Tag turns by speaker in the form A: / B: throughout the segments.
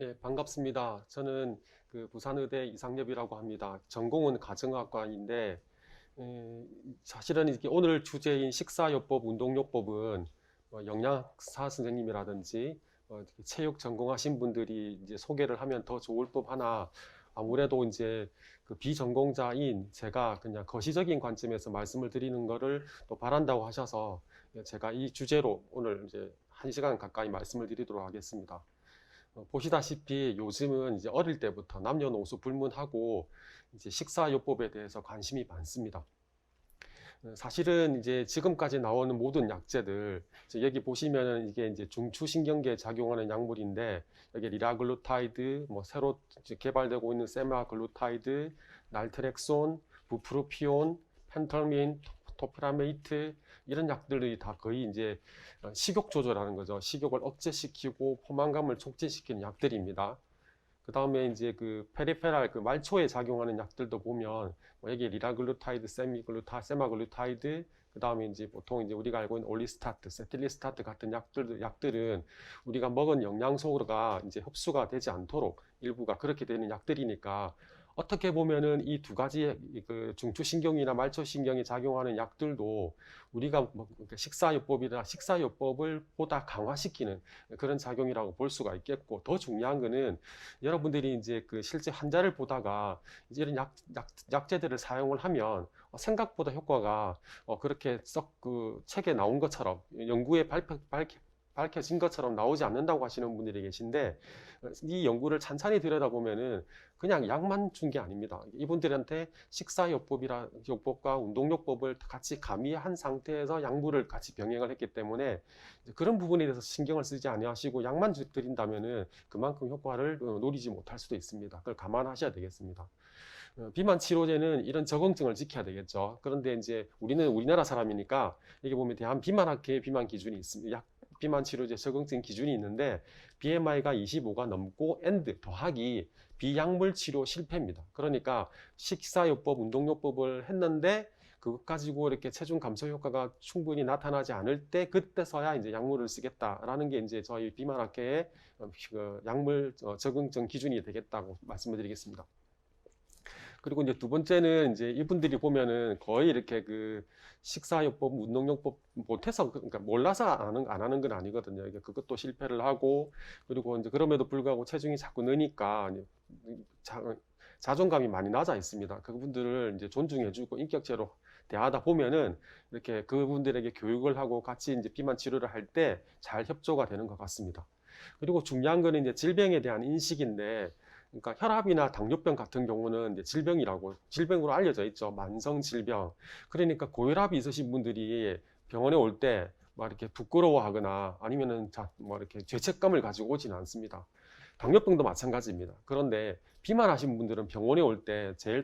A: 네, 반갑습니다. 저는 그 부산의대 이상엽이라고 합니다. 전공은 가정학과인데, 사실은 이렇게 오늘 주제인 식사요법, 운동요법은 영양사 선생님이라든지 이렇게 체육 전공하신 분들이 이제 소개를 하면 더 좋을 법하나 아무래도 이제 그 비전공자인 제가 그냥 거시적인 관점에서 말씀을 드리는 거를 또 바란다고 하셔서 제가 이 주제로 오늘 이제 1시간 가까이 말씀을 드리도록 하겠습니다. 보시다시피 요즘은 이제 어릴 때부터 남녀노소 불문하고 이제 식사요법에 대해서 관심이 많습니다. 사실은 이제 지금까지 나오는 모든 약제들, 여기 보시면은 이게 이제 중추신경계에 작용하는 약물인데, 여기 리라글루타이드, 뭐 새로 개발되고 있는 세마글루타이드, 날트렉손, 부프루피온, 펜털민, 토피라메이트 이런 약들이 다 거의 이제 식욕 조절하는 거죠. 식욕을 억제시키고 포만감을 촉진시키는 약들입니다. 그 다음에 이제 그 페리페랄 그 말초에 작용하는 약들도 보면 뭐 여기 리라글루타이드, 세마글루타이드, 그 다음에 이제 보통 이제 우리가 알고 있는 올리스타트, 세틸리스타트 같은 약들은 우리가 먹은 영양소가 이제 흡수가 되지 않도록 일부가 그렇게 되는 약들이니까 어떻게 보면은 이 두 가지 그 중추신경이나 말초신경이 작용하는 약들도 우리가 뭐 식사요법이나 식사요법을 보다 강화시키는 그런 작용이라고 볼 수가 있겠고, 더 중요한 거는 여러분들이 이제 그 실제 환자를 보다가 이제 이런 약제들을 사용을 하면 생각보다 효과가 그렇게 썩 그 책에 나온 것처럼 연구에 밝혀진 것처럼 나오지 않는다고 하시는 분들이 계신데, 이 연구를 찬찬히 들여다보면은 그냥 약만 준 게 아닙니다. 이분들한테 식사요법과 운동요법을 같이 가미한 상태에서 약물을 같이 병행을 했기 때문에 그런 부분에 대해서 신경을 쓰지 아니하시고 약만 드린다면은 그만큼 효과를 노리지 못할 수도 있습니다. 그걸 감안하셔야 되겠습니다. 비만 치료제는 이런 적응증을 지켜야 되겠죠. 그런데 이제 우리는 우리나라 사람이니까 여기 보면 대한비만학회의 비만 기준이 있습니다. 비만 치료제 적응증 기준이 있는데 BMI가 25가 넘고 AND 더하기 비약물 치료 실패입니다. 그러니까 식사요법, 운동요법을 했는데 그것 가지고 이렇게 체중 감소 효과가 충분히 나타나지 않을 때 그때서야 이제 약물을 쓰겠다라는 게 이제 저희 비만학회의 약물 적응증 기준이 되겠다고 말씀을 드리겠습니다. 그리고 이제 두 번째는 이제 이분들이 보면은 거의 이렇게 그 식사요법, 운동요법 못해서 그러니까 몰라서 안 하는 건 아니거든요. 이게 그것도 실패를 하고 그리고 이제 그럼에도 불구하고 체중이 자꾸 느니까 자, 자존감이 많이 낮아 있습니다. 그분들을 이제 존중해주고 인격체로 대하다 보면은 이렇게 그분들에게 교육을 하고 같이 이제 비만 치료를 할 때 잘 협조가 되는 것 같습니다. 그리고 중요한 거는 이제 질병에 대한 인식인데, 그러니까 혈압이나 당뇨병 같은 경우는 이제 질병으로 알려져 있죠. 만성 질병. 그러니까 고혈압이 있으신 분들이 병원에 올 때 막 이렇게 부끄러워하거나 아니면은 뭐 이렇게 죄책감을 가지고 오지는 않습니다. 당뇨병도 마찬가지입니다. 그런데 비만하신 분들은 병원에 올 때 제일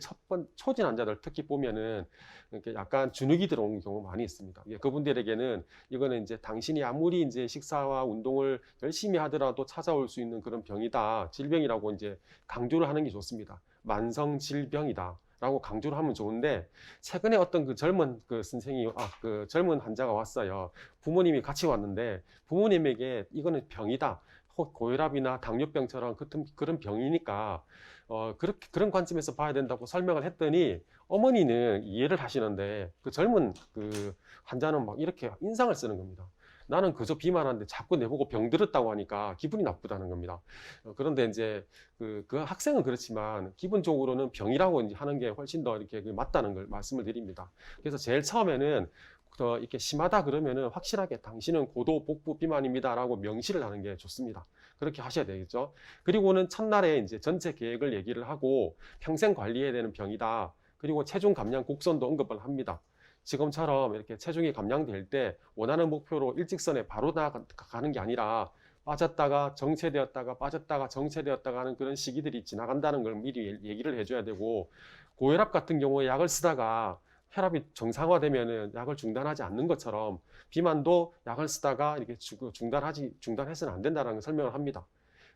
A: 초진 환자들 특히 보면은 이렇게 약간 주눅이 들어오는 경우가 많이 있습니다. 그분들에게는 이거는 이제 당신이 아무리 이제 식사와 운동을 열심히 하더라도 찾아올 수 있는 그런 병이다, 질병이라고 이제 강조를 하는 게 좋습니다. 만성 질병이다. 라고 강조를 하면 좋은데, 최근에 어떤 그 젊은 그 선생이 그 젊은 환자가 왔어요. 부모님이 같이 왔는데 부모님에게 이거는 병이다, 고혈압이나 당뇨병처럼 그런 병이니까 그런 관점에서 봐야 된다고 설명을 했더니 어머니는 이해를 하시는데 그 젊은 그 환자는 막 이렇게 인상을 쓰는 겁니다. 나는 그저 비만한데 자꾸 내보고 병 들었다고 하니까 기분이 나쁘다는 겁니다. 그런데 이제 그 학생은 그렇지만 기본적으로는 병이라고 이제 하는 게 훨씬 더 이렇게 맞다는 걸 말씀을 드립니다. 그래서 제일 처음에는 더 이렇게 심하다 그러면은 확실하게 당신은 고도 복부 비만입니다라고 명시를 하는 게 좋습니다. 그렇게 하셔야 되겠죠. 그리고는 첫날에 이제 전체 계획을 얘기를 하고 평생 관리해야 되는 병이다. 그리고 체중 감량 곡선도 언급을 합니다. 지금처럼 이렇게 체중이 감량될 때 원하는 목표로 일직선에 바로 나가는 게 아니라 빠졌다가 정체되었다가 빠졌다가 정체되었다가 하는 그런 시기들이 지나간다는 걸 미리 얘기를 해줘야 되고, 고혈압 같은 경우에 약을 쓰다가 혈압이 정상화되면은 약을 중단하지 않는 것처럼 비만도 약을 쓰다가 이렇게 중단해서는 안 된다는 걸 설명을 합니다.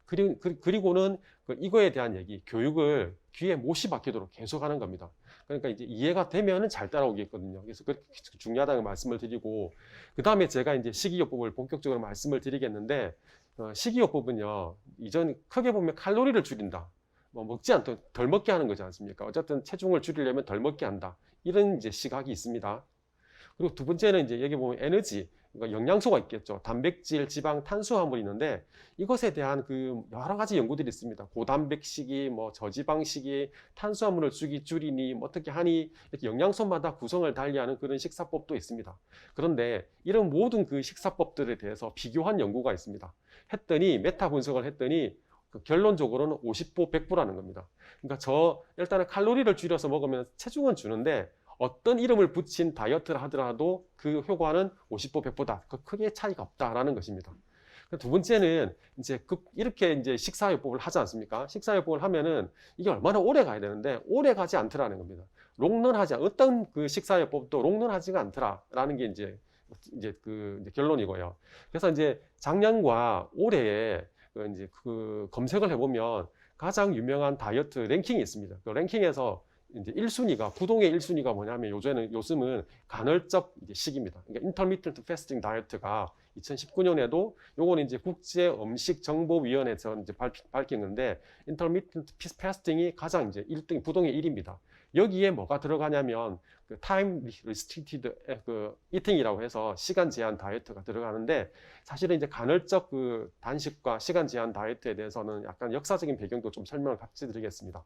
A: 그리고는 이거에 대한 얘기, 교육을 귀에 못이 박히도록 계속하는 겁니다. 그러니까 이제 이해가 되면은 잘 따라오겠거든요. 그래서 그렇게 중요하다는 말씀을 드리고, 그 다음에 제가 이제 식이요법을 본격적으로 말씀을 드리겠는데, 식이요법은요, 이전 크게 보면 칼로리를 줄인다. 뭐 먹지 않도록 덜 먹게 하는 거지 않습니까? 어쨌든 체중을 줄이려면 덜 먹게 한다. 이런 이제 시각이 있습니다. 그리고 두 번째는 이제 여기 보면 에너지, 그러니까 영양소가 있겠죠. 단백질, 지방, 탄수화물이 있는데 이것에 대한 그 여러 가지 연구들이 있습니다. 고단백식이, 뭐 저지방식이, 탄수화물을 줄이니, 뭐 어떻게 하니, 이렇게 영양소마다 구성을 달리하는 그런 식사법도 있습니다. 그런데 이런 모든 그 식사법들에 대해서 비교한 연구가 있습니다. 했더니 메타 분석을 했더니 그 결론적으로는 50보 100보라는 겁니다. 그러니까 일단은 칼로리를 줄여서 먹으면 체중은 주는데 어떤 이름을 붙인 다이어트를 하더라도 그 효과는 50보 100보다 크게 차이가 없다라는 것입니다. 두 번째는 이제 이렇게 이제 식사요법을 하지 않습니까? 식사요법을 하면은 이게 얼마나 오래 가야 되는데 오래 가지 않더라는 겁니다. 어떤 그 식사요법도 롱런하지가 않더라라는 게 이제 결론이고요. 그래서 이제 작년과 올해에 이제 그 검색을 해보면 가장 유명한 다이어트 랭킹이 있습니다. 그 랭킹에서 이제 1순위가, 구동의 1순위가 뭐냐면 요즘은 간헐적 식입니다. 그러니까 Intermittent Fasting Diet가 2019년에도 요거는 이제 국제음식정보위원회에서 이제 밝힌 건데 Intermittent Fasting이 가장 이제 1등, 부동의 1위입니다. 여기에 뭐가 들어가냐면 그 타임 리스트릭티드 그 이팅이라고 해서 시간 제한 다이어트가 들어가는데 사실은 이제 간헐적 그 단식과 시간 제한 다이어트에 대해서는 약간 역사적인 배경도 좀 설명을 같이 드리겠습니다.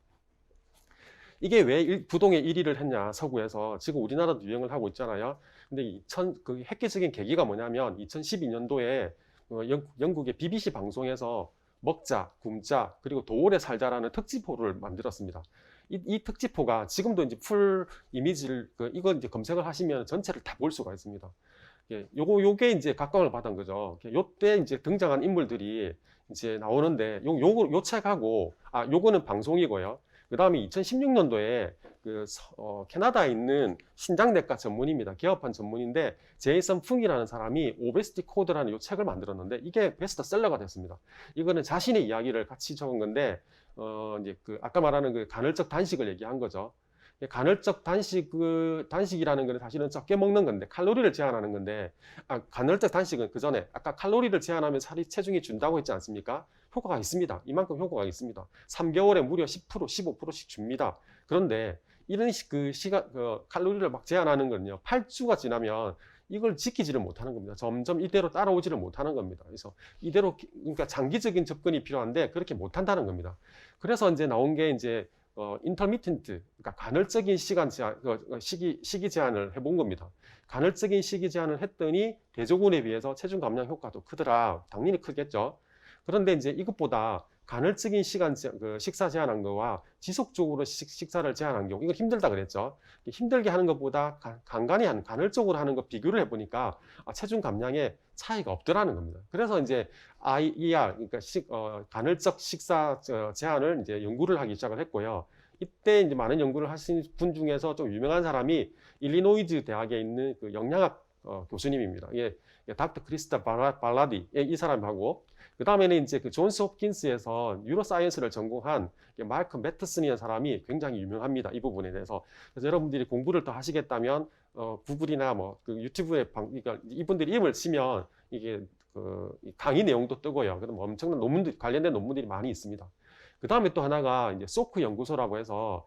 A: 이게 왜 부동의 1위를 했냐, 서구에서. 지금 우리나라도 유행을 하고 있잖아요. 근데 그 획기적인 계기가 뭐냐면 2012년도에 영국의 BBC 방송에서 먹자, 굶자, 그리고 더 오래 살자라는 특집호를 만들었습니다. 이 특집호가 지금도 이제 풀 이미지를, 이거 이제 검색을 하시면 전체를 다 볼 수가 있습니다. 요게 이제 각광을 받은 거죠. 요때 이제 등장한 인물들이 이제 나오는데, 요 책하고, 요거는 방송이고요. 그 다음에 2016년도에 캐나다에 있는 신장내과 전문입니다. 개업한 전문인데 제이슨 풍이라는 사람이 오베시티 코드라는 이 책을 만들었는데 이게 베스트셀러가 됐습니다. 이거는 자신의 이야기를 같이 적은 건데 이제 아까 말하는 그 간헐적 단식을 얘기한 거죠. 간헐적 단식이라는 것은 사실은 적게 먹는 건데 칼로리를 제한하는 건데 간헐적 단식은 그 전에 아까 칼로리를 제한하면 체중이 준다고 했지 않습니까? 효과가 있습니다. 이만큼 효과가 있습니다. 3개월에 무려 10%, 15%씩 줍니다. 그런데 이런 칼로리를 막 제한하는 건요, 8주가 지나면 이걸 지키지를 못하는 겁니다. 점점 이대로 따라오지를 못하는 겁니다. 그래서 이대로, 그러니까 장기적인 접근이 필요한데 그렇게 못한다는 겁니다. 그래서 이제 나온 게 이제 인터미텐트, 그러니까 간헐적인 시기 제한을 해본 겁니다. 간헐적인 시기 제한을 했더니 대조군에 비해서 체중 감량 효과도 크더라. 당연히 크겠죠. 그런데 이제 이것보다 간헐적인 식사 제한한 거와 지속적으로 식사를 제한한 경우, 이건 힘들다 그랬죠. 힘들게 하는 것보다 간헐적으로 하는 거 비교를 해보니까 체중 감량에 차이가 없더라는 겁니다. 그래서 이제 IER, 그러니까 간헐적 식사 제한을 이제 연구를 하기 시작을 했고요. 이때 이제 많은 연구를 하신 분 중에서 좀 유명한 사람이 일리노이즈 대학에 있는 그 영양학 교수님입니다. 닥터 크리스타 발라디, 이 사람하고, 그 다음에는 이제 그 존스 홉킨스에서 뉴로사이언스를 전공한 마이크 매트슨이라는 사람이 굉장히 유명합니다. 이 부분에 대해서. 그래서 여러분들이 공부를 더 하시겠다면 구글이나 뭐 그 유튜브에 그러니까 이분들이 이름을 치면 이게 강의 내용도 뜨고요. 그럼 엄청난 관련된 논문들이 많이 있습니다. 그 다음에 또 하나가 이제 소크 연구소라고 해서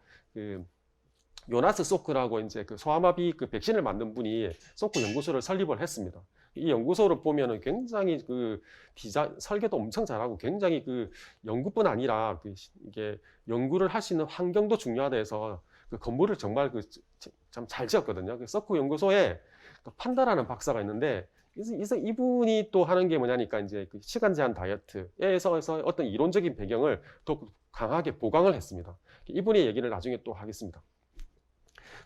A: 요나스 소크라고 이제 소아마비 백신을 만든 분이 소크 연구소를 설립을 했습니다. 이 연구소를 보면은 굉장히 설계도 엄청 잘하고 굉장히 연구뿐 아니라 이게 연구를 할 수 있는 환경도 중요하다 해서 건물을 정말 참 잘 지었거든요. 소크 연구소에 판다라는 박사가 있는데 이분이 또 하는 게 뭐냐니까 이제 시간 제한 다이어트에서 어떤 이론적인 배경을 더 강하게 보강을 했습니다. 이분의 얘기를 나중에 또 하겠습니다.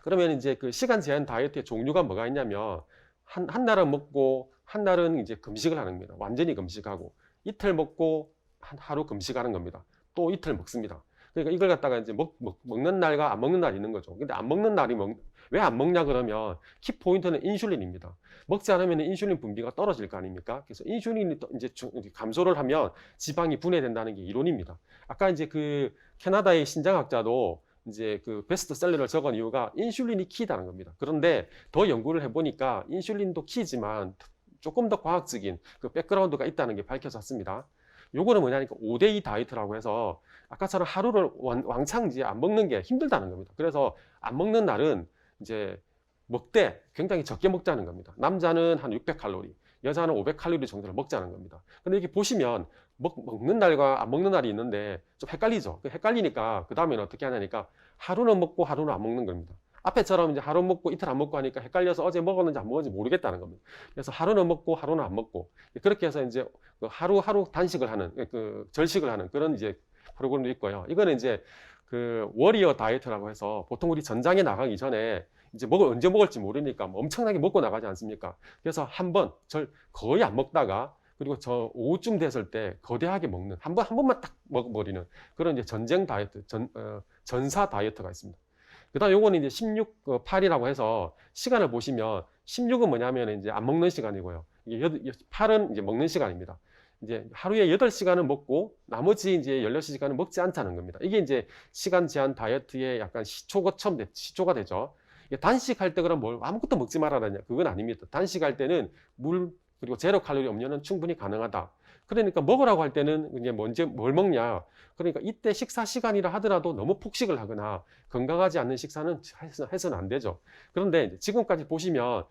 A: 그러면 이제 시간 제한 다이어트의 종류가 뭐가 있냐면 한 날은 먹고 한 날은 이제 금식을 하는 겁니다. 완전히 금식하고 이틀 먹고 하루 금식하는 겁니다. 또 이틀 먹습니다. 그러니까 이걸 갖다가 이제 먹는 날과 안 먹는 날이 있는 거죠. 근데 안 먹는 날이 왜 안 먹냐 그러면 키 포인트는 인슐린입니다. 먹지 않으면 인슐린 분비가 떨어질 거 아닙니까? 그래서 인슐린이 이제 감소를 하면 지방이 분해된다는 게 이론입니다. 아까 이제 캐나다의 신장학자도 이제 베스트셀러를 적은 이유가 인슐린이 키다는 겁니다. 그런데 더 연구를 해보니까 인슐린도 키지만 조금 더 과학적인 그 백그라운드가 있다는 게 밝혀졌습니다. 요거는 뭐냐니까 5대2 다이어트라고 해서 아까처럼 하루를 왕창 이제 안 먹는 게 힘들다는 겁니다. 그래서 안 먹는 날은 이제 먹되 굉장히 적게 먹자는 겁니다. 남자는 한 600칼로리, 여자는 500칼로리 정도를 먹자는 겁니다. 근데 이렇게 보시면 먹는 날과 안 먹는 날이 있는데 좀 헷갈리죠. 헷갈리니까 그 다음에는 어떻게 하냐니까 하루는 먹고 하루는 안 먹는 겁니다. 앞에처럼 이제 하루 먹고 이틀 안 먹고 하니까 헷갈려서 어제 먹었는지 안 먹었는지 모르겠다는 겁니다. 그래서 하루는 먹고 하루는 안 먹고 그렇게 해서 이제 하루 단식을 하는 그 절식을 하는 그런 이제 프로그램도 있고요. 이거는 이제 그 워리어 다이어트라고 해서 보통 우리 전장에 나가기 전에 이제 언제 먹을지 모르니까 뭐 엄청나게 먹고 나가지 않습니까? 그래서 한번 거의 안 먹다가 그리고 저 오후쯤 됐을 때 거대하게 먹는 한 번만 딱 먹어버리는 그런 이제 전쟁 다이어트, 전사 다이어트가 있습니다. 그다음 요거는 이제 16:8이라고 해서 시간을 보시면 16은 뭐냐면 이제 안 먹는 시간이고요. 8은 이제 먹는 시간입니다. 이제 하루에 8시간은 먹고 나머지 이제 16시간은 먹지 않다는 겁니다. 이게 이제 시간 제한 다이어트의 약간 시초가 되죠. 단식할 때 그럼 아무것도 먹지 말아라냐? 그건 아닙니다. 단식할 때는 물 그리고 제로 칼로리 음료는 충분히 가능하다. 그러니까 먹으라고 할 때는 이제 먼저 뭘 먹냐? 그러니까 이때 식사 시간이라 하더라도 너무 폭식을 하거나 건강하지 않는 식사는 해서는 안 되죠. 그런데 지금까지 보시면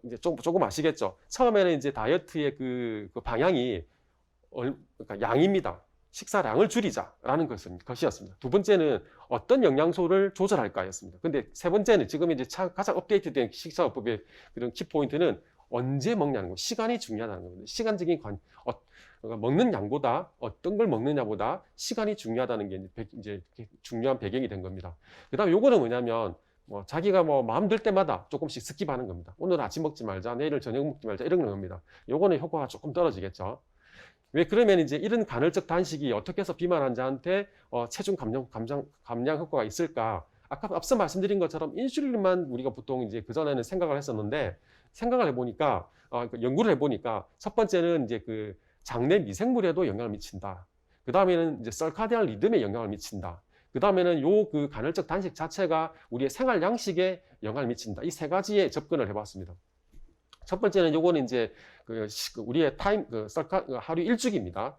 A: 이제 조금 아시겠죠? 처음에는 이제 다이어트의 그 방향이 그러니까 양입니다. 식사량을 줄이자라는 것이었습니다. 두 번째는 어떤 영양소를 조절할까였습니다. 근데 세 번째는 지금 이제 가장 업데이트된 식사법의 그런 키포인트는 언제 먹냐는 거, 시간이 중요하다는 겁니다. 시간적인 먹는 양보다 어떤 걸 먹느냐보다 시간이 중요하다는 게 이제 중요한 배경이 된 겁니다. 그다음에 요거는 뭐냐면 자기가 마음 들 때마다 조금씩 스킵하는 겁니다. 오늘 아침 먹지 말자, 내일은 저녁 먹지 말자 이런 겁니다. 요거는 효과가 조금 떨어지겠죠. 왜 그러면 이제 이런 간헐적 단식이 어떻게 해서 비만 환자한테 체중 감량 효과가 있을까? 앞서 말씀드린 것처럼 인슐린만 우리가 보통 이제 그전에는 생각을 했었는데 생각을 해보니까 연구를 해보니까 첫 번째는 이제 그 장내 미생물에도 영향을 미친다. 그 다음에는 이제 설카디안 리듬에 영향을 미친다. 그 다음에는 그 간헐적 단식 자체가 우리의 생활 양식에 영향을 미친다. 이 세 가지에 접근을 해봤습니다. 첫 번째는 요거는 이제 우리의 하루 일주기입니다.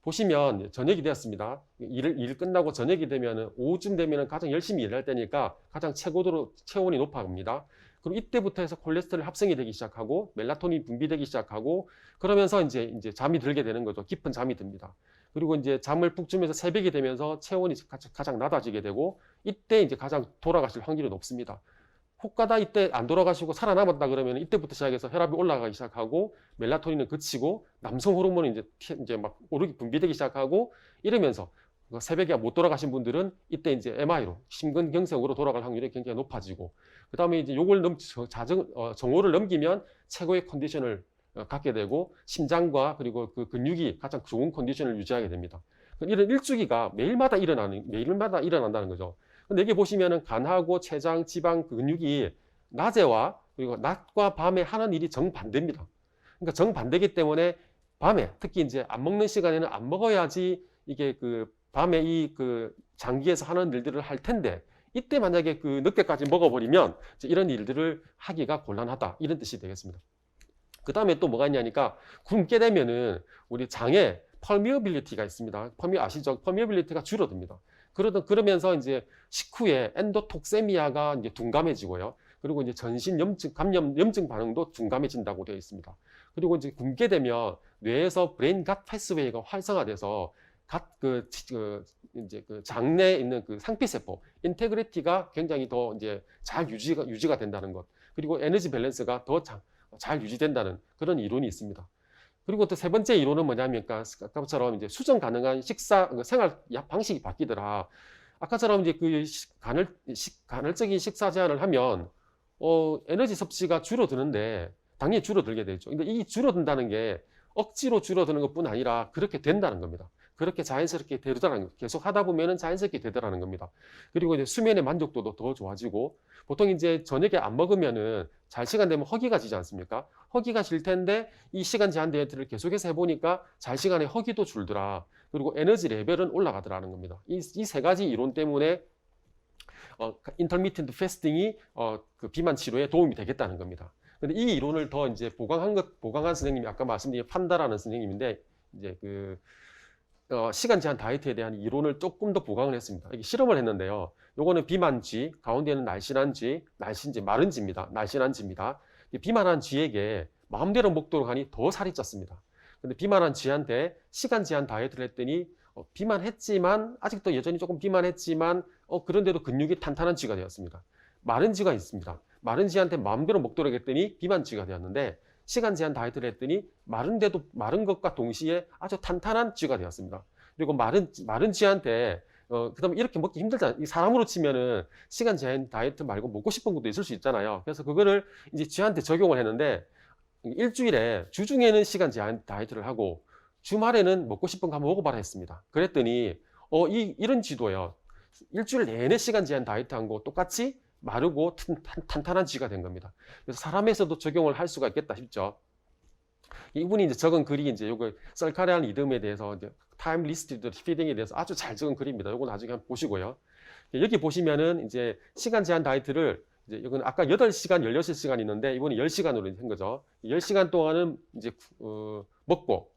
A: 보시면 저녁이 되었습니다. 일 끝나고 저녁이 되면 오후쯤 되면 가장 열심히 일할 때니까 가장 최고로 체온이 높아갑니다. 그리고 이때부터 해서 콜레스테롤 합성이 되기 시작하고 멜라토닌 분비되기 시작하고 그러면서 이제 잠이 들게 되는 거죠. 깊은 잠이 듭니다. 그리고 이제 잠을 푹 주면서 새벽이 되면서 체온이 가장 낮아지게 되고 이때 이제 가장 돌아가실 확률이 높습니다. 혹 가다 이때 안 돌아가시고 살아남았다 그러면 이때부터 시작해서 혈압이 올라가기 시작하고 멜라토닌은 그치고 남성 호르몬이 이제 막 오르기 분비되기 시작하고 이러면서 새벽에 못 돌아가신 분들은 이때 이제 MI로 심근경색으로 돌아갈 확률이 굉장히 높아지고 그 다음에 이제 요걸 정오를 넘기면 최고의 컨디션을 갖게 되고 심장과 그리고 그 근육이 가장 좋은 컨디션을 유지하게 됩니다. 이런 일주기가 매일마다 일어난다는 거죠. 근데 여기 보시면은 간하고 췌장, 지방, 근육이 낮에와 그리고 낮과 밤에 하는 일이 정반대입니다. 그러니까 정반대이기 때문에 밤에 특히 이제 안 먹는 시간에는 안 먹어야지 이게 그 밤에 그 장기에서 하는 일들을 할 텐데 이때 만약에 그 늦게까지 먹어버리면 이런 일들을 하기가 곤란하다 이런 뜻이 되겠습니다. 그 다음에 또 뭐가 있냐니까 굶게 되면은 우리 장에 퍼미어빌리티가 있습니다. 아시죠? 퍼미어빌리티가 줄어듭니다. 그러면서 이제 식후에 엔도톡세미아가 이제 둔감해지고요. 그리고 이제 전신 염증 반응도 둔감해진다고 되어 있습니다. 그리고 이제 굶게 되면 뇌에서 브레인 갓 패스웨이가 활성화돼서 이제 그 장내에 있는 그 상피세포 인테그리티가 굉장히 더 이제 잘 유지가 된다는 것. 그리고 에너지 밸런스가 더 잘 유지된다는 그런 이론이 있습니다. 그리고 또 세 번째 이론은 뭐냐면 아까처럼 이제 수정 가능한 생활 방식이 바뀌더라. 아까처럼 이제 그 간헐적인 식사 제한을 하면 에너지 섭취가 줄어드는데 당연히 줄어들게 되죠. 근데 이 줄어든다는 게 억지로 줄어드는 것뿐 아니라 그렇게 된다는 겁니다. 그렇게 자연스럽게 되더라는 거. 계속 하다 보면은 자연스럽게 되더라는 겁니다. 그리고 이제 수면의 만족도도 더 좋아지고 보통 이제 저녁에 안 먹으면은 잘 시간 되면 허기가 지지 않습니까? 허기가 질 텐데 이 시간 제한 다이어트를 계속해서 해보니까 잘 시간에 허기도 줄더라. 그리고 에너지 레벨은 올라가더라는 겁니다. 이 세 가지 이론 때문에 인터미텐트 패스팅이 그 비만 치료에 도움이 되겠다는 겁니다. 근데 이 이론을 더 이제 보강한 선생님이 아까 말씀드린 판다라는 선생님인데, 이제 시간 제한 다이어트에 대한 이론을 조금 더 보강을 했습니다. 이게 실험을 했는데요. 요거는 비만 쥐, 가운데는 날씬한 쥐, 마른 쥐입니다. 날씬한 쥐입니다. 비만한 쥐에게 마음대로 먹도록 하니 더 살이 쪘습니다. 근데 비만한 쥐한테 시간 제한 다이어트를 했더니 비만했지만, 아직도 여전히 조금 비만했지만 그런데도 근육이 탄탄한 쥐가 되었습니다. 마른 쥐가 있습니다. 마른 쥐한테 마음대로 먹도록 했더니 비만 쥐가 되었는데, 시간 제한 다이어트를 했더니 마른데도 마른 것과 동시에 아주 탄탄한 쥐가 되었습니다. 그리고 마른 쥐한테 그다음에 이렇게 먹기 힘들잖아요. 사람으로 치면은 시간 제한 다이어트 말고 먹고 싶은 것도 있을 수 있잖아요. 그래서 그거를 이제 쥐한테 적용을 했는데, 일주일에 주중에는 시간 제한 다이어트를 하고 주말에는 먹고 싶은 거 한번 먹어봐라 했습니다. 그랬더니 이런 쥐도요, 일주일 내내 시간 제한 다이어트 한 거 똑같이 마르고 탄탄한 쥐가 된 겁니다. 그래서 사람에서도 적용을 할 수가 있겠다 싶죠. 이분이 이제 적은 글이 이제 요거 썰카레안 리듬에 대해서, 이제 타임 리스티드 피딩에 대해서 아주 잘 적은 글입니다. 요거 나중에 한번 보시고요. 여기 보시면은 이제 시간 제한 다이어트를, 이제 이건 아까 8시간, 16시간 있는데 이번에 10시간으로 한 거죠. 10시간 동안은 이제 먹고,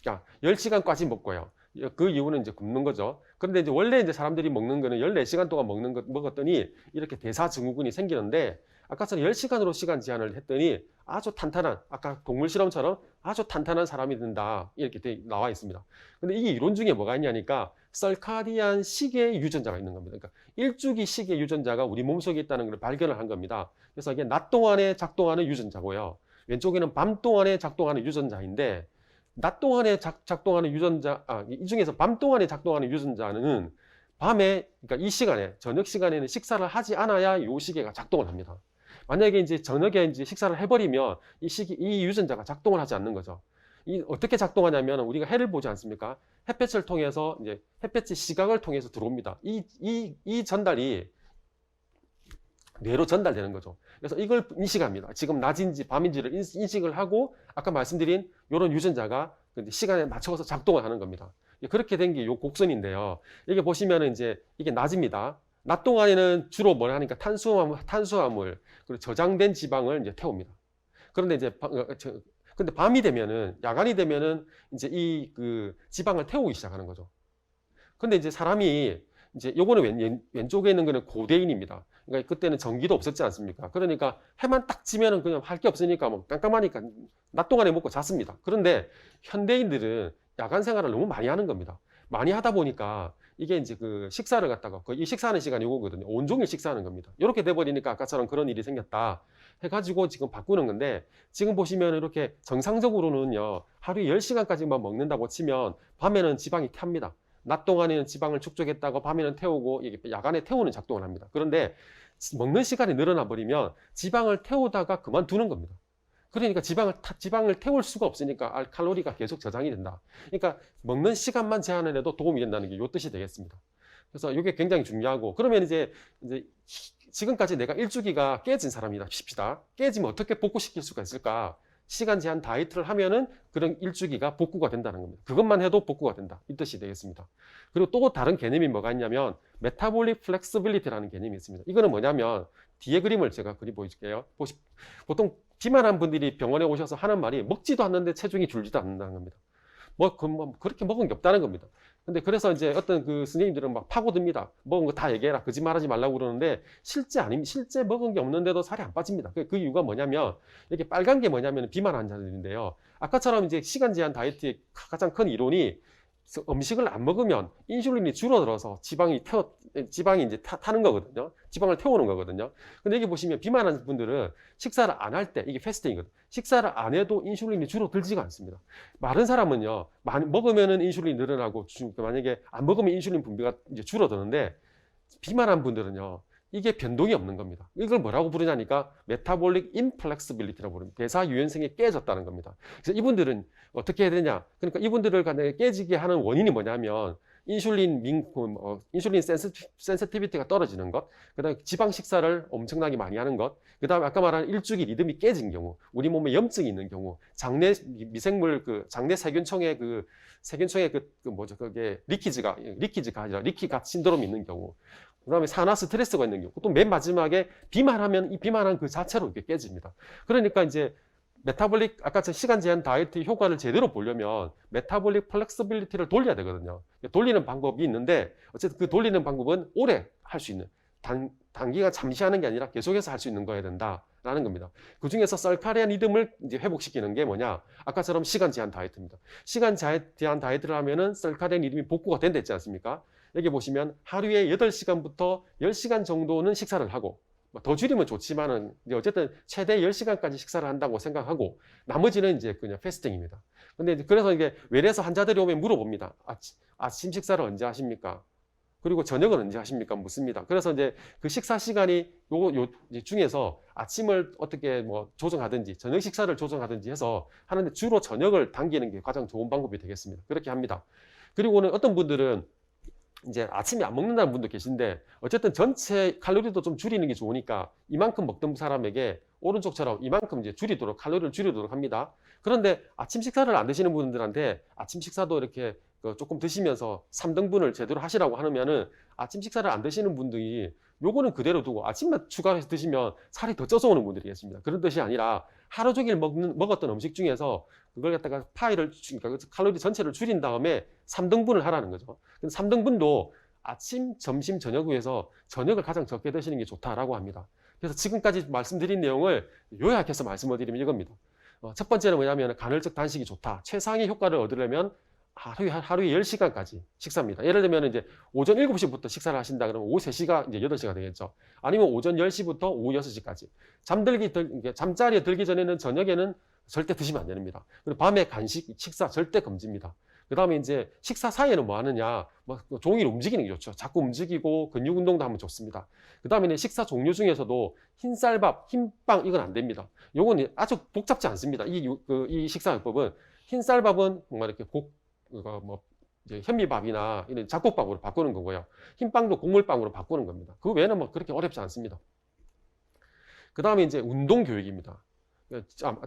A: 그러니까 10시간까지 먹고요. 그 이유는 이제 굶는 거죠. 그런데 이제 원래 이제 사람들이 먹는 거는 14시간 동안 먹었더니 이렇게 대사증후군이 생기는데, 아까처럼 10시간으로 시간 제한을 했더니 아주 탄탄한, 아까 동물 실험처럼 아주 탄탄한 사람이 된다, 이렇게 나와 있습니다. 근데 이 이론 중에 뭐가 있냐니까, 썰카디안 시계 유전자가 있는 겁니다. 그러니까 일주기 시계 유전자가 우리 몸속에 있다는 걸 발견을 한 겁니다. 그래서 이게 낮 동안에 작동하는 유전자고요. 왼쪽에는 밤 동안에 작동하는 유전자인데, 낮 동안에 작동하는 유전자, 이 중에서 밤 동안에 작동하는 유전자는 밤에, 그러니까 이 시간에, 저녁 시간에는 식사를 하지 않아야 이 시계가 작동을 합니다. 만약에 이제 저녁에 이제 식사를 해버리면 이 유전자가 작동을 하지 않는 거죠. 어떻게 작동하냐면, 우리가 해를 보지 않습니까? 햇볕을 통해서, 이제 햇볕의 시각을 통해서 들어옵니다. 이 전달이 뇌로 전달되는 거죠. 그래서 이걸 인식합니다. 지금 낮인지 밤인지를 인식을 하고, 아까 말씀드린 이런 유전자가 시간에 맞춰서 작동을 하는 겁니다. 그렇게 된 게 이 곡선인데요. 여기 보시면은 이제 이게 낮입니다. 낮 동안에는 주로 뭘 하니까 탄수화물, 그리고 저장된 지방을 이제 태웁니다. 그런데 이제 근데 밤이 되면은, 야간이 되면은 이제 지방을 태우기 시작하는 거죠. 근데 이제 사람이, 이제 요거는 왼쪽에 있는 거는 고대인입니다. 그러니까 그때는 전기도 없었지 않습니까? 그러니까 해만 딱 지면은 그냥 할 게 없으니까 뭐 깜깜하니까 낮 동안에 먹고 잤습니다. 그런데 현대인들은 야간 생활을 너무 많이 하는 겁니다. 많이 하다 보니까 이게 이제 식사를 갖다가, 이 식사하는 시간이 이거거든요. 온종일 식사하는 겁니다. 이렇게 돼버리니까 아까처럼 그런 일이 생겼다 해가지고 지금 바꾸는 건데, 지금 보시면 이렇게 정상적으로는요, 하루에 10시간까지만 먹는다고 치면 밤에는 지방이 탑니다. 낮 동안에는 지방을 축적했다가 밤에는 태우고, 이게 야간에 태우는 작동을 합니다. 그런데 먹는 시간이 늘어나 버리면 지방을 태우다가 그만두는 겁니다. 그러니까 지방을 태울 수가 없으니까 칼로리가 계속 저장이 된다. 그러니까 먹는 시간만 제한을 해도 도움이 된다는 게 이 뜻이 되겠습니다. 그래서 이게 굉장히 중요하고, 그러면 이제 지금까지 내가 일주기가 깨진 사람이다 싶시다. 깨지면 어떻게 복구시킬 수가 있을까? 시간 제한 다이어트를 하면은 그런 일주기가 복구가 된다는 겁니다. 그것만 해도 복구가 된다, 이 뜻이 되겠습니다. 그리고 또 다른 개념이 뭐가 있냐면, 메타볼릭 플렉서빌리티라는 개념이 있습니다. 이거는 뭐냐면, 뒤에 그림을 제가 보여줄게요. 보통 비만한 분들이 병원에 오셔서 하는 말이, 먹지도 않는데 체중이 줄지도 않는다는 겁니다. 그렇게 먹은 게 없다는 겁니다. 근데 그래서 이제 어떤 선생님들은 막 파고듭니다. 먹은 거 다 얘기해라, 거짓말하지 말라고 그러는데, 실제 먹은 게 없는데도 살이 안 빠집니다. 그 이유가 뭐냐면, 이렇게 빨간 게 뭐냐면 비만 환자들인데요. 아까처럼 이제 시간 제한 다이어트의 가장 큰 이론이, 음식을 안 먹으면 인슐린이 줄어들어서 지방이 이제 타는 거거든요. 지방을 태우는 거거든요. 근데 여기 보시면 비만한 분들은 식사를 안 할 때, 이게 패스팅이거든요. 식사를 안 해도 인슐린이 줄어들지가 않습니다. 마른 사람은요, 먹으면은 인슐린이 늘어나고, 만약에 안 먹으면 인슐린 분비가 이제 줄어드는데, 비만한 분들은요, 이게 변동이 없는 겁니다. 이걸 뭐라고 부르냐니까, 메타볼릭 인플렉시빌리티라고 부릅니다. 대사 유연성이 깨졌다는 겁니다. 그래서 이분들은 어떻게 해야 되냐? 그러니까 이분들을 깨지게 하는 원인이 뭐냐면, 인슐린 센시티비티가 떨어지는 것, 그다음에 지방 식사를 엄청나게 많이 하는 것, 그다음에 아까 말한 일주기 리듬이 깨진 경우, 우리 몸에 염증이 있는 경우, 장내 미생물 장내 세균총의 세균총의 뭐죠? 그게 리키지가 아니라 리키갓 신드롬이 있는 경우, 그다음에 산화 스트레스가 있는 경우, 또 맨 마지막에 비만하면 이 비만한 그 자체로 이렇게 깨집니다. 그러니까 이제 메타볼릭, 아까 전 시간 제한 다이어트 효과를 제대로 보려면 메타볼릭 플렉서빌리티를 돌려야 되거든요. 돌리는 방법이 있는데 어쨌든 그 돌리는 방법은 오래 할 수 있는, 단기간 잠시 하는 게 아니라 계속해서 할 수 있는 거여야 된다라는 겁니다. 그 중에서 설카리안 리듬을 이제 회복시키는 게 뭐냐? 아까처럼 시간 제한 다이어트입니다. 시간 제한 다이어트를 하면은 설카리안 리듬이 복구가 된다 했지 않습니까? 여기 보시면 하루에 8시간부터 10시간 정도는 식사를 하고, 더 줄이면 좋지만은 어쨌든 최대 10시간까지 식사를 한다고 생각하고 나머지는 이제 그냥 패스팅입니다. 근데 그래서 이게 외래에서 환자들이 오면 물어봅니다. 아침 식사를 언제 하십니까? 그리고 저녁은 언제 하십니까? 묻습니다. 그래서 이제 그 식사 시간이 요 중에서 아침을 어떻게 뭐 조정하든지 저녁 식사를 조정하든지 해서 하는데 주로 저녁을 당기는 게 가장 좋은 방법이 되겠습니다. 그렇게 합니다. 그리고는 어떤 분들은 이제 아침에 안 먹는다는 분도 계신데 어쨌든 전체 칼로리도 좀 줄이는 게 좋으니까 이만큼 먹던 사람에게 오른쪽처럼 이만큼 이제 줄이도록, 칼로리를 줄이도록 합니다. 그런데 아침 식사를 안 드시는 분들한테 아침 식사도 이렇게 조금 드시면서 3등분을 제대로 하시라고 하면은 아침 식사를 안 드시는 분들이 요거는 그대로 두고 아침만 추가해서 드시면 살이 더 쪄서 오는 분들이 계십니다. 그런 뜻이 아니라 하루 종일 먹었던 음식 중에서 그걸 갖다가 그러니까 칼로리 전체를 줄인 다음에 3등분을 하라는 거죠. 3등분도 아침, 점심, 저녁 위해서 저녁을 가장 적게 드시는 게 좋다라고 합니다. 그래서 지금까지 말씀드린 내용을 요약해서 말씀을 드리면 이겁니다. 첫 번째는 뭐냐면 간헐적 단식이 좋다. 최상의 효과를 얻으려면 하루에 10시간까지 식사입니다. 예를 들면 이제 오전 7시부터 식사를 하신다 그러면 오후 3시가 이제 8시가 되겠죠. 아니면 오전 10시부터 오후 6시까지. 잠자리에 들기 전에는 저녁에는 절대 드시면 안 됩니다. 그리고 밤에 간식, 식사 절대 금지입니다. 그 다음에 이제 식사 사이에는 뭐 하느냐, 뭐 종일 움직이는 게 좋죠. 자꾸 움직이고 근육 운동도 하면 좋습니다. 그 다음에는 식사 종류 중에서도 흰쌀밥, 흰빵 이건 안 됩니다. 요건 아주 복잡지 않습니다. 이 식사요법은 흰쌀밥은 정말 이렇게 이제 현미밥이나 이런 잡곡밥으로 바꾸는 거고요. 흰빵도 곡물빵으로 바꾸는 겁니다. 그 외에는 뭐 그렇게 어렵지 않습니다. 그 다음에 이제 운동 교육입니다.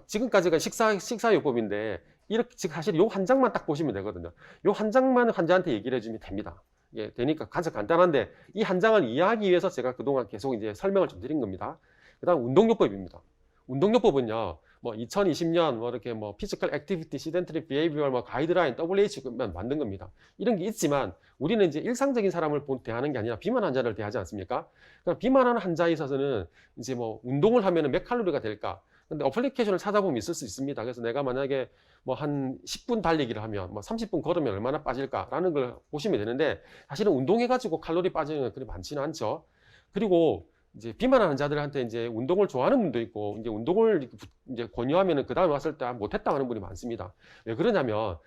A: 지금까지가 식사요법인데 이렇게 사실 요 한 장만 딱 보시면 되거든요. 요 한 장만 환자한테 얘기를 해주면 됩니다. 예, 되니까 가장 간단한데 이 한 장을 이해하기 위해서 제가 그동안 계속 이제 설명을 좀 드린 겁니다. 그 다음 운동요법입니다. 운동요법은요, 뭐 2020년 뭐 이렇게 뭐 피지컬 액티비티 시덴트리 비헤이비얼 뭐 가이드라인 WH만 만든 겁니다. 이런 게 있지만 우리는 이제 일상적인 사람을 대하는 게 아니라 비만 환자를 대하지 않습니까? 그러니까 비만하는 환자에 있어서는 이제 뭐 운동을 하면은 몇 칼로리가 될까? 근데 어플리케이션을 찾아보면 있을 수 있습니다. 그래서 내가 만약에 뭐 한 10분 달리기를 하면 뭐 30분 걸으면 얼마나 빠질까라는 걸 보시면 되는데 사실은 운동해가지고 칼로리 빠지는 건 그리 많지는 않죠. 그리고 이제 비만한 환자들한테 이제 운동을 좋아하는 분도 있고 이제 운동을 이제 권유하면은 그 다음에 왔을 때 못했다 하는 분이 많습니다. 왜 그러냐면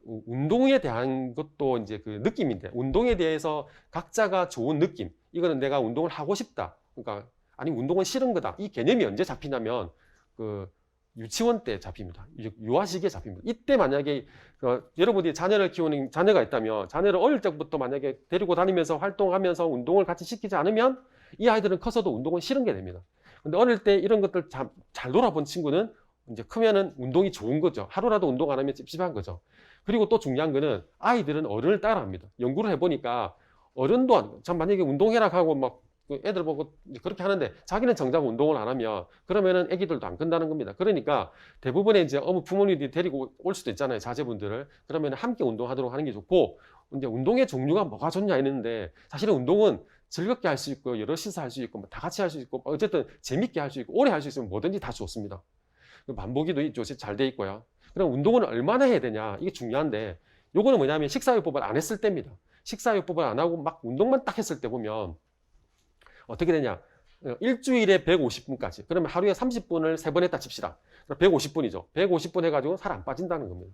A: 운동에 대한 것도 이제 그 느낌인데 운동에 대해서 각자가 좋은 느낌, 이거는 내가 운동을 하고 싶다, 그러니까 아니 운동은 싫은 거다, 이 개념이 언제 잡히냐면 그 유치원 때 잡힙니다. 유아 시기에 잡힙니다. 이때 만약에 여러분이 자녀를 키우는 자녀가 있다면 자녀를 어릴 때부터 만약에 데리고 다니면서 활동하면서 운동을 같이 시키지 않으면 이 아이들은 커서도 운동은 싫은 게 됩니다. 근데 어릴 때 이런 것들 잘 놀아본 친구는 이제 크면은 운동이 좋은 거죠. 하루라도 운동 안 하면 찝찝한 거죠. 그리고 또 중요한 거는 아이들은 어른을 따라합니다. 연구를 해보니까 어른도 만약에 운동해라 하고 막 애들 보고 그렇게 하는데 자기는 정작 운동을 안 하면 그러면은 애기들도 안 큰다는 겁니다. 그러니까 대부분의 이제 어머 부모님들이 데리고 올 수도 있잖아요, 자제분들을. 그러면 함께 운동하도록 하는 게 좋고, 이제 운동의 종류가 뭐가 좋냐 했는데 사실은 운동은 즐겁게 할 수 있고 여럿이서 할 수 있고 다 같이 할 수 있고 어쨌든 재밌게 할 수 있고 오래 할 수 있으면 뭐든지 다 좋습니다. 반복이도 요새 잘 돼 있고요. 그럼 운동은 얼마나 해야 되냐, 이게 중요한데 요거는 뭐냐면 식사요법을 안 했을 때입니다. 식사요법을 안 하고 막 운동만 딱 했을 때 보면 어떻게 되냐, 일주일에 150분까지, 그러면 하루에 30분을 3번 했다 칩시다. 150분이죠 150분 해가지고 살 안 빠진다는 겁니다.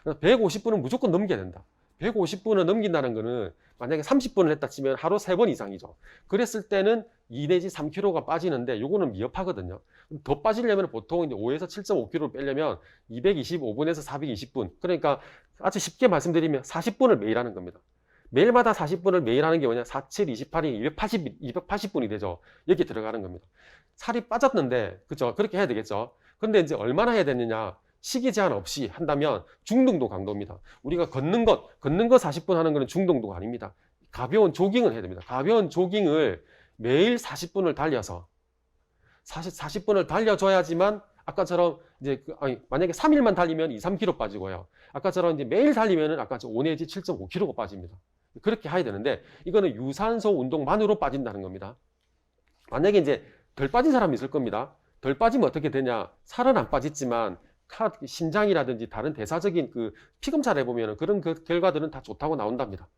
A: 150분은 무조건 넘겨야 된다. 150분을 넘긴다는 거는 만약에 30분을 했다 치면 하루 3번 이상이죠. 그랬을 때는 2 내지 3kg가 빠지는데 요거는 미흡하거든요. 더 빠지려면 보통 이제 5에서 7.5kg를 빼려면 225분에서 420분, 그러니까 아주 쉽게 말씀드리면 40분을 매일 하는 겁니다. 매일마다 40분을 매일 하는 게 뭐냐, 4, 7, 28이 280분이 되죠. 여기 들어가는 겁니다. 살이 빠졌는데, 그죠? 그렇게 해야 되겠죠. 근데 이제 얼마나 해야 되느냐, 시기 제한 없이 한다면 중등도 강도입니다. 우리가 걷는 거 40분 하는 거는 중등도가 아닙니다. 가벼운 조깅을 해야 됩니다. 가벼운 조깅을 매일 40분을 달려서 40분을 달려줘야지만 아까처럼 이제 만약에 3일만 달리면 2, 3kg 빠지고요. 아까처럼 이제 매일 달리면은 아까 5 내지 7.5kg가 빠집니다. 그렇게 해야 되는데 이거는 유산소 운동만으로 빠진다는 겁니다. 만약에 이제 덜 빠진 사람이 있을 겁니다. 덜 빠지면 어떻게 되냐? 살은 안 빠졌지만 신장이라든지 다른 대사적인 그 피검사를 해보면 그런 그 결과들은 다 좋다고 나온답니다.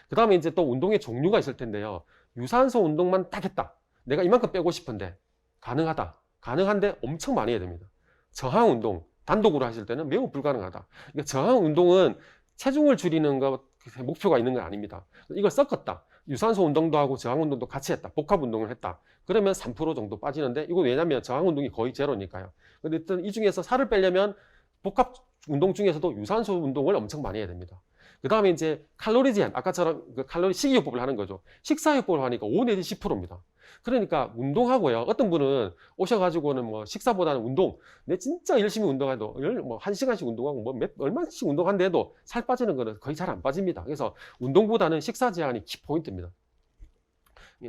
A: 그 다음에 이제 또 운동의 종류가 있을 텐데요. 유산소 운동만 딱 했다. 내가 이만큼 빼고 싶은데 가능하다. 가능한데 엄청 많이 해야 됩니다. 저항 운동, 단독으로 하실 때는 매우 불가능하다. 그러니까 저항 운동은 체중을 줄이는 것 목표가 있는 건 아닙니다. 이걸 섞었다. 유산소 운동도 하고 저항 운동도 같이 했다. 복합 운동을 했다. 그러면 3% 정도 빠지는데 이거 왜냐면 저항 운동이 거의 제로니까요. 근데 일단 이 중에서 살을 빼려면 복합 운동 중에서도 유산소 운동을 엄청 많이 해야 됩니다. 그 다음에 이제 칼로리 제한, 아까처럼 그 칼로리 식이요법을 하는 거죠. 식사요법을 하니까 5 내지 10%입니다. 그러니까 운동하고요. 어떤 분은 오셔가지고는 뭐 식사보다는 운동, 내 진짜 열심히 운동해도 뭐 1시간씩 운동하고 뭐 얼마씩 운동한데도 살 빠지는 거는 거의 잘 안 빠집니다. 그래서 운동보다는 식사 제한이 키포인트입니다.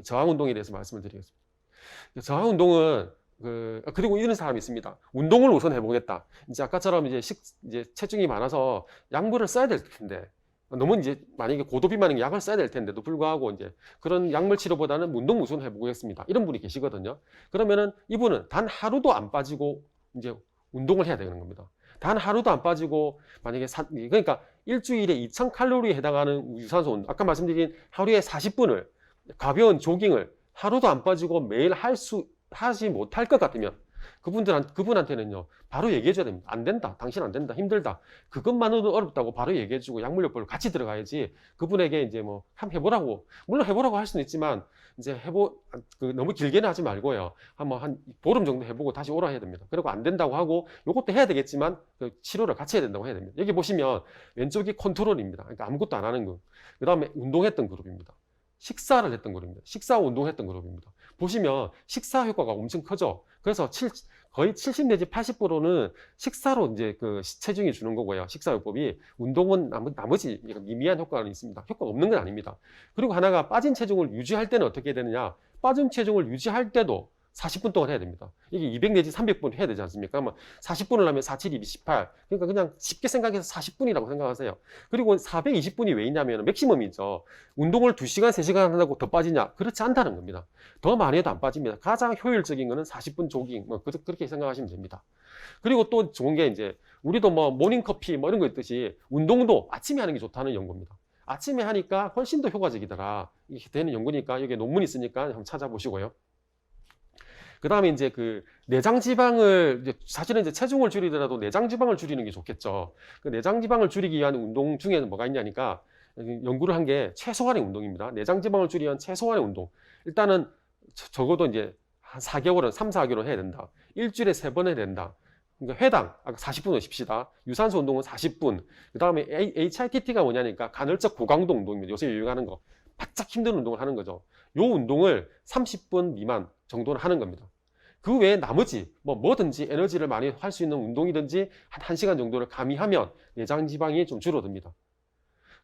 A: 저항 운동에 대해서 말씀을 드리겠습니다. 저항 운동은 그리고 이런 사람이 있습니다. 운동을 우선 해보겠다. 이제 아까처럼 이제 체중이 많아서 약물을 써야 될 텐데 너무 이제 만약에 고도비만인 약을 써야 될 텐데도 불구하고 이제 그런 약물 치료보다는 운동 우선 해보겠습니다. 이런 분이 계시거든요. 그러면은 이분은 단 하루도 안 빠지고 이제 운동을 해야 되는 겁니다. 단 하루도 안 빠지고 만약에 그러니까 일주일에 2000칼로리에 해당하는 유산소 운동, 아까 말씀드린 하루에 40분을 가벼운 조깅을 하루도 안 빠지고 매일 하지 못할 것 같으면 그분한테는요 바로 얘기해 줘야 됩니다. 안 된다, 당신 안 된다, 힘들다. 그것만으로도 어렵다고 바로 얘기해 주고 약물요법을 같이 들어가야지. 그분에게 이제 뭐 한번 해보라고, 물론 해보라고 할 수는 있지만 이제 너무 길게는 하지 말고요. 한 보름 정도 해보고 다시 오라 해야 됩니다. 그리고 안 된다고 하고 요것도 해야 되겠지만 그 치료를 같이 해야 된다고 해야 됩니다. 여기 보시면 왼쪽이 컨트롤입니다. 그러니까 아무것도 안 하는 그 다음에 운동했던 그룹입니다. 식사를 했던 그룹입니다. 식사 운동했던 그룹입니다. 보시면 식사 효과가 엄청 크죠. 그래서 거의 70 내지 80%는 식사로 이제 그 체중이 주는 거고요. 식사요법이. 운동은 나머지 미미한 효과는 있습니다. 효과가 없는 건 아닙니다. 그리고 하나가 빠진 체중을 유지할 때는 어떻게 되느냐? 빠진 체중을 유지할 때도 40분 동안 해야 됩니다. 이게 200 내지 300분 해야 되지 않습니까? 그러면 40분을 하면 4, 7, 2, 18. 그러니까 그냥 쉽게 생각해서 40분이라고 생각하세요. 그리고 420분이 왜 있냐면 맥시멈이죠. 운동을 2시간, 3시간 한다고 더 빠지냐? 그렇지 않다는 겁니다. 더 많이 해도 안 빠집니다. 가장 효율적인 거는 40분 조깅, 그렇게 생각하시면 됩니다. 그리고 또 좋은 게 이제 우리도 뭐 모닝커피 뭐 이런 거 있듯이 운동도 아침에 하는 게 좋다는 연구입니다. 아침에 하니까 훨씬 더 효과적이더라. 이게 되는 연구니까 여기 논문이 있으니까 한번 찾아보시고요. 그 다음에 이제 그 내장 지방을 사실은 이제 체중을 줄이더라도 내장 지방을 줄이는 게 좋겠죠. 그 내장 지방을 줄이기 위한 운동 중에는 뭐가 있냐니까 연구를 한 게 최소한의 운동입니다. 내장 지방을 줄이기 위한 최소한의 운동. 일단은 적어도 이제 한 4개월은 3, 4개월은 해야 된다. 일주일에 3번 해야 된다. 그러니까 회당 아까 40분 하십시다. 유산소 운동은 40분. 그 다음에 HITT가 뭐냐니까 간헐적 고강도 운동입니다. 요새 유행하는 거. 바짝 힘든 운동을 하는 거죠. 요 운동을 30분 미만 정도는 하는 겁니다. 그 외에 나머지 뭐든지 에너지를 많이 할 수 있는 운동이든지 한 1시간 정도를 가미하면 내장 지방이 좀 줄어듭니다.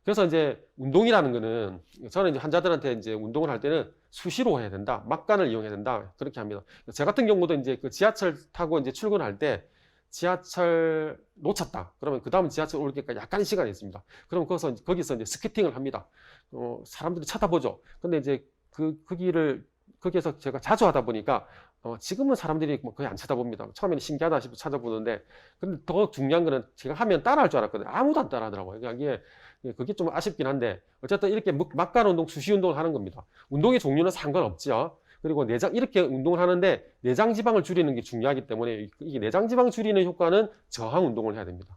A: 그래서 이제 운동이라는 거는 저는 이제 환자들한테 이제 운동을 할 때는 수시로 해야 된다. 막간을 이용해야 된다. 그렇게 합니다. 저 같은 경우도 이제 그 지하철 타고 이제 출근할 때 지하철 놓쳤다. 그러면 그 다음 지하철 올 때까지 약간의 시간이 있습니다. 그럼 거기서 이제 스케이팅을 합니다. 사람들이 쳐다보죠. 근데 이제 거기에서 제가 자주 하다 보니까 지금은 사람들이 뭐 거의 안 쳐다봅니다. 처음에는 신기하다 싶어 찾아보는데, 근데 더 중요한 거는 제가 하면 따라할 줄 알았거든요. 아무도 안 따라하더라고요. 그러니까 그게 좀 아쉽긴 한데, 어쨌든 이렇게 막간 운동, 수시 운동을 하는 겁니다. 운동의 종류는 상관없죠. 그리고 이렇게 운동을 하는데 내장 지방을 줄이는 게 중요하기 때문에 이게 내장 지방 줄이는 효과는 저항 운동을 해야 됩니다.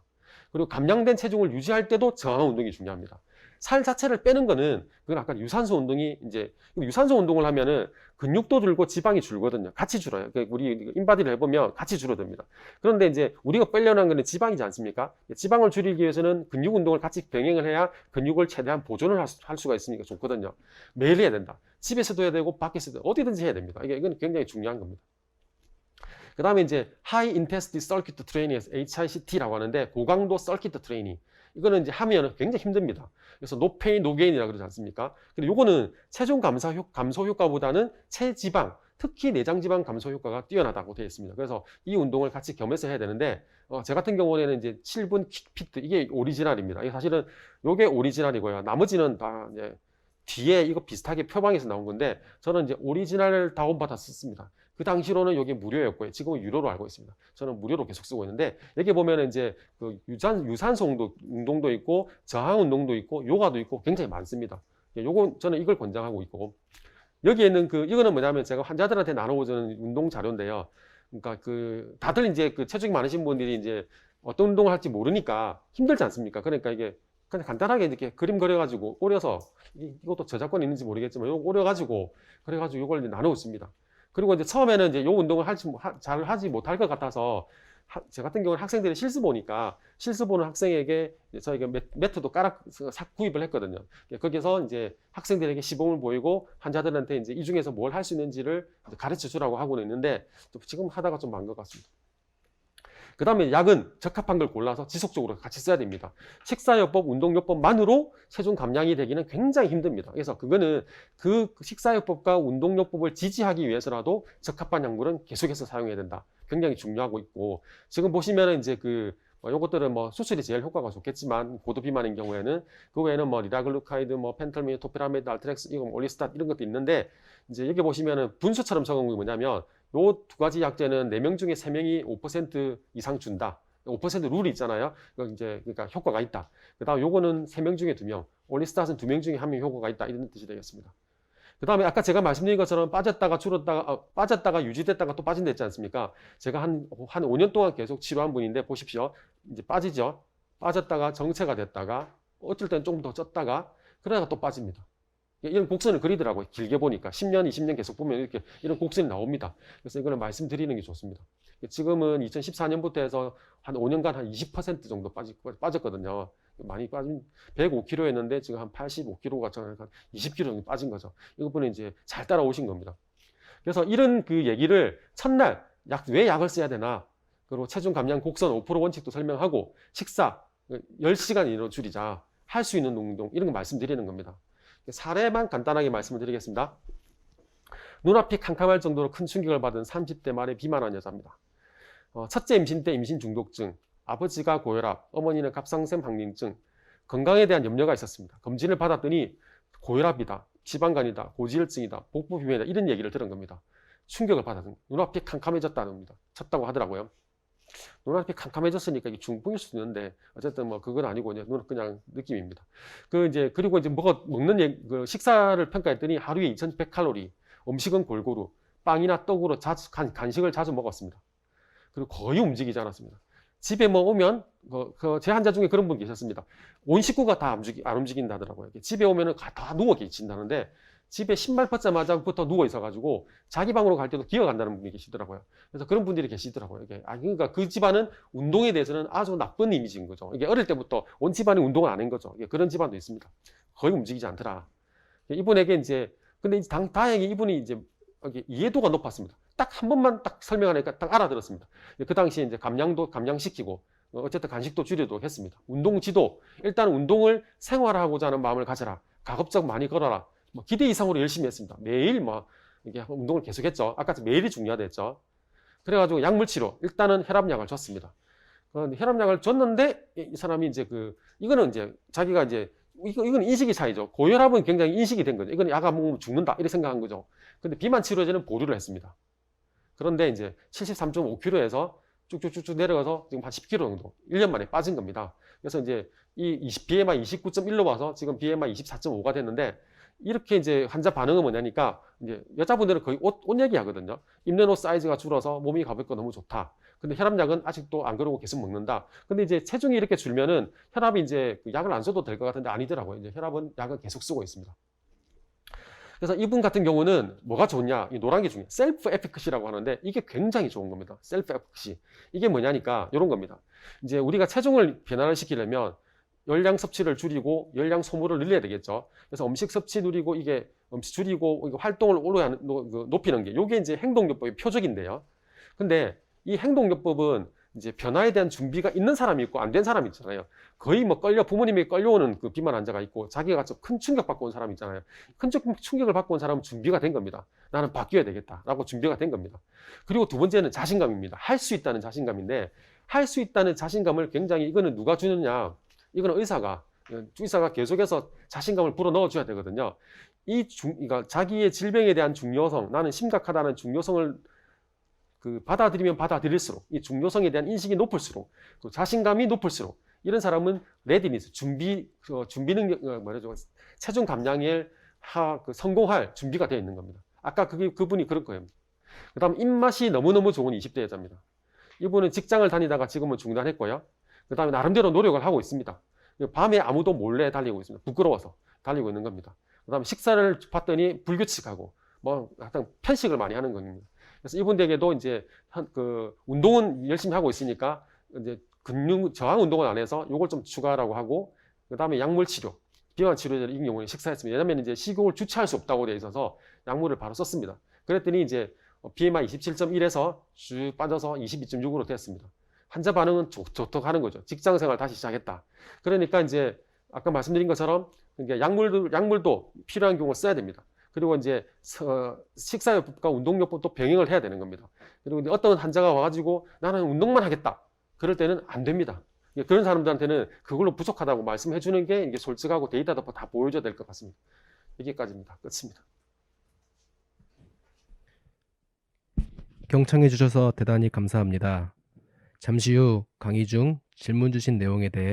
A: 그리고 감량된 체중을 유지할 때도 저항 운동이 중요합니다. 살 자체를 빼는 거는 그건 아까 유산소 운동이 이제 유산소 운동을 하면은 근육도 줄고 지방이 줄거든요. 같이 줄어요. 우리 인바디를 해보면 같이 줄어듭니다. 그런데 이제 우리가 빼려는 한 거는 지방이지 않습니까? 지방을 줄이기 위해서는 근육 운동을 같이 병행을 해야 근육을 최대한 보존을 할 수가 있으니까 좋거든요. 매일 해야 된다. 집에서도 해야 되고 밖에서도 어디든지 해야 됩니다. 이건 굉장히 중요한 겁니다. 그 다음에 이제 High Intensity Circuit Training에서 HICT라고 하는데 고강도 서킷 트레이닝. 이거는 이제 하면 굉장히 힘듭니다. 그래서 노페인 노게인이라고 그러지 않습니까? 근데 요거는 체중 감소 효과보다는 체지방, 특히 내장지방 감소 효과가 뛰어나다고 되어 있습니다. 그래서 이 운동을 같이 겸해서 해야 되는데, 제 같은 경우에는 이제 7분 킥피트, 이게 오리지널입니다. 이게 사실은 요게 오리지널이고요. 나머지는 다 이제 뒤에 이거 비슷하게 표방에서 나온 건데, 저는 이제 오리지널을 다운받아 썼습니다. 그 당시로는 여기 무료였고요. 지금은 유료로 알고 있습니다. 저는 무료로 계속 쓰고 있는데, 여기 보면은 이제 그 유산소 운동도 있고, 저항 운동도 있고, 요가도 있고, 굉장히 많습니다. 요건 저는 이걸 권장하고 있고, 여기에는 이거는 뭐냐면 제가 환자들한테 나눠주는 운동 자료인데요. 그러니까 다들 이제 체중이 많으신 분들이 이제 어떤 운동을 할지 모르니까 힘들지 않습니까? 그러니까 이게 그냥 간단하게 이렇게 그림 그려가지고 오려서, 이것도 저작권이 있는지 모르겠지만 이거 오려가지고 그래가지고 이걸 나누었습니다. 그리고 이제 처음에는 이제 요 운동을 잘 하지 못할 것 같아서 저 같은 경우는 학생들이 실습 보니까 실습 보는 학생에게 저희가 매트도 구입을 했거든요. 거기서 이제 학생들에게 시범을 보이고 환자들한테 이제 이 중에서 뭘 할 수 있는지를 가르쳐 주라고 하고는 있는데 지금 하다가 좀 만 것 같습니다. 그 다음에 약은 적합한 걸 골라서 지속적으로 같이 써야 됩니다. 식사요법, 운동요법만으로 체중 감량이 되기는 굉장히 힘듭니다. 그래서 그거는 그 식사요법과 운동요법을 지지하기 위해서라도 적합한 약물은 계속해서 사용해야 된다. 굉장히 중요하고 있고, 지금 보시면은 이제 요것들은 수술이 제일 효과가 좋겠지만, 고도비만인 경우에는, 그 외에는 리라글루카이드, 펜탈민, 토피라메드, 알트렉스, 올리스tat 이런 것도 있는데, 이제 여기 보시면은 분수처럼 적은 게 뭐냐면, 요 두 가지 약제는 4명 중에 3명이 5% 이상 준다. 5% 룰이 있잖아요. 그러니까 효과가 있다. 그 다음 요거는 3명 중에 2명, 올리스tat은 2명 중에 1명 효과가 있다. 이런 뜻이 되겠습니다. 그 다음에 아까 제가 말씀드린 것처럼 빠졌다가 줄었다가, 빠졌다가 유지됐다가 또 빠진다 했지 않습니까? 제가 한 5년 동안 계속 치료한 분인데 보십시오. 이제 빠지죠. 빠졌다가 정체가 됐다가, 어쩔 때는 조금 더 쪘다가, 그러다가 또 빠집니다. 이런 곡선을 그리더라고요. 길게 보니까 10년, 20년 계속 보면 이렇게 이런 곡선이 나옵니다. 그래서 이거는 말씀드리는 게 좋습니다. 지금은 2014년부터 해서 한 5년간 한 20% 정도 빠졌거든요. 많이 빠진 105kg였는데 지금 한 85kg가 한 20kg 정도 빠진 거죠. 이것분은 이제 잘 따라오신 겁니다. 그래서 이런 얘기를 첫날 왜 약을 써야 되나, 그리고 체중 감량 곡선 5% 원칙도 설명하고, 식사 10시간 이내로 줄이자, 할 수 있는 운동, 이런 거 말씀드리는 겁니다. 사례만 간단하게 말씀을 드리겠습니다. 눈앞이 캄캄할 정도로 큰 충격을 받은 30대 말에 비만한 여자입니다. 첫째 임신 때 임신 중독증, 아버지가 고혈압, 어머니는 갑상선 항림증, 건강에 대한 염려가 있었습니다. 검진을 받았더니 고혈압이다, 지방간이다, 고지혈증이다, 복부 비만이다, 이런 얘기를 들은 겁니다. 충격을 받았던, 눈앞이 캄캄해졌다는 겁니다. 쳤다고 하더라고요. 눈앞이 캄캄해졌으니까 이게 중풍일 수도 있는데, 어쨌든 그건 아니고 그냥 느낌입니다. 그리고 이제 먹는 식사를 평가했더니 하루에 2100칼로리, 음식은 골고루 빵이나 떡으로 간식을 자주 먹었습니다. 그리고 거의 움직이지 않았습니다. 집에 오면 제 환자 중에 그런 분 계셨습니다. 온 식구가 다 안 움직인다더라고요. 집에 오면은 다 누워 계신다는데, 집에 신발 벗자마자부터 누워 있어가지고 자기 방으로 갈 때도 기어간다는 분이 계시더라고요. 그래서 그런 분들이 계시더라고요. 그러니까 그 집안은 운동에 대해서는 아주 나쁜 이미지인 거죠. 이게 어릴 때부터 온 집안이 운동을 안 한 거죠. 그런 집안도 있습니다. 거의 움직이지 않더라. 이분에게 근데 다행히 이분이 이제 이해도가 높았습니다. 딱 한 번만 딱 설명하니까 딱 알아들었습니다. 그 당시에 이제 감량시키고, 어쨌든 간식도 줄이도록 했습니다. 운동 지도, 일단 운동을 생활하고자 하는 마음을 가져라. 가급적 많이 걸어라. 기대 이상으로 열심히 했습니다. 매일 이게 운동을 계속했죠. 아까 매일이 중요하다 했죠. 그래가지고 약물 치료, 일단은 혈압약을 줬습니다. 혈압약을 줬는데 이 사람이 이제 이거는 이제 자기가 이제 이건 인식의 차이죠. 고혈압은 굉장히 인식이 된 거죠. 이건 약 안 먹으면 죽는다 이렇게 생각한 거죠. 근데 비만 치료제는 보류를 했습니다. 그런데 이제 73.5kg에서 쭉쭉쭉쭉 내려가서 지금 한 10kg 정도 1년 만에 빠진 겁니다. 그래서 이제 BMI 29.1로 와서 지금 BMI 24.5가 됐는데, 이렇게 이제 환자 반응은 뭐냐니까, 이제 여자분들은 거의 옷 얘기 하거든요. 입는 옷 사이즈가 줄어서 몸이 가볍고 너무 좋다. 근데 혈압약은 아직도 안 그러고 계속 먹는다. 근데 이제 체중이 이렇게 줄면은 혈압이 이제 약을 안 써도 될 것 같은데 아니더라고요. 이제 약은 계속 쓰고 있습니다. 그래서 이분 같은 경우는 뭐가 좋냐, 이 노란 게 중요해요. 셀프 에피크시라고 하는데 이게 굉장히 좋은 겁니다. 셀프 에피크시. 이게 뭐냐니까 이런 겁니다. 이제 우리가 체중을 변화를 시키려면 열량 섭취를 줄이고 열량 소모를 늘려야 되겠죠. 그래서 음식 섭취 줄이고 이게 음식 줄이고 활동을 높이는 게 이게 이제 행동요법의 표적인데요. 근데 이 행동요법은 이제 변화에 대한 준비가 있는 사람이 있고 안 된 사람이 있잖아요. 거의 뭐 부모님에게 끌려오는 그 비만 환자가 있고 자기가 좀 큰 충격 받고 온 사람이 있잖아요. 큰 충격을 받고 온 사람은 준비가 된 겁니다. 나는 바뀌어야 되겠다라고 준비가 된 겁니다. 그리고 두 번째는 자신감입니다. 할 수 있다는 자신감인데, 할 수 있다는 자신감을 굉장히, 이거는 누가 주느냐? 이거는 의사가 계속해서 자신감을 불어넣어 줘야 되거든요. 그러니까 자기의 질병에 대한 중요성, 나는 심각하다는 중요성을 받아들이면 받아들일수록, 이 중요성에 대한 인식이 높을수록, 또 자신감이 높을수록, 이런 사람은 레디니스, 준비 능력, 말하죠, 체중 감량에 성공할 준비가 되어 있는 겁니다. 아까 그분이 그럴 거예요. 그 다음, 입맛이 너무너무 좋은 20대 여자입니다. 이분은 직장을 다니다가 지금은 중단했고요. 그 다음에 나름대로 노력을 하고 있습니다. 밤에 아무도 몰래 달리고 있습니다. 부끄러워서 달리고 있는 겁니다. 그 다음에 식사를 봤더니 불규칙하고, 약간 편식을 많이 하는 겁니다. 그래서 이분들에게도 이제 운동은 열심히 하고 있으니까 이제 근육 저항 운동을 안 해서 요걸 좀 추가라고 하고, 그 다음에 약물 치료, 비만 치료제를 이 경우에 식사했습니다. 왜냐면 이제 식욕을 주체할 수 없다고 되어 있어서 약물을 바로 썼습니다. 그랬더니 이제 BMI 27.1에서 쭉 빠져서 22.6으로 됐습니다. 환자 반응은 좋다고 하는 거죠. 직장 생활 다시 시작했다. 그러니까 이제 아까 말씀드린 것처럼 약물도 필요한 경우 써야 됩니다. 그리고 이제 식사요법과 운동요법도 병행을 해야 되는 겁니다. 그리고 어떤 환자가 와가지고 나는 운동만 하겠다. 그럴 때는 안 됩니다. 그런 사람들한테는 그걸로 부족하다고 말씀해 주는 게 이게 솔직하고 데이터도 다 보여줘야 될 것 같습니다. 여기까지입니다. 끝입니다.
B: 경청해 주셔서 대단히 감사합니다. 잠시 후 강의 중 질문 주신 내용에 대해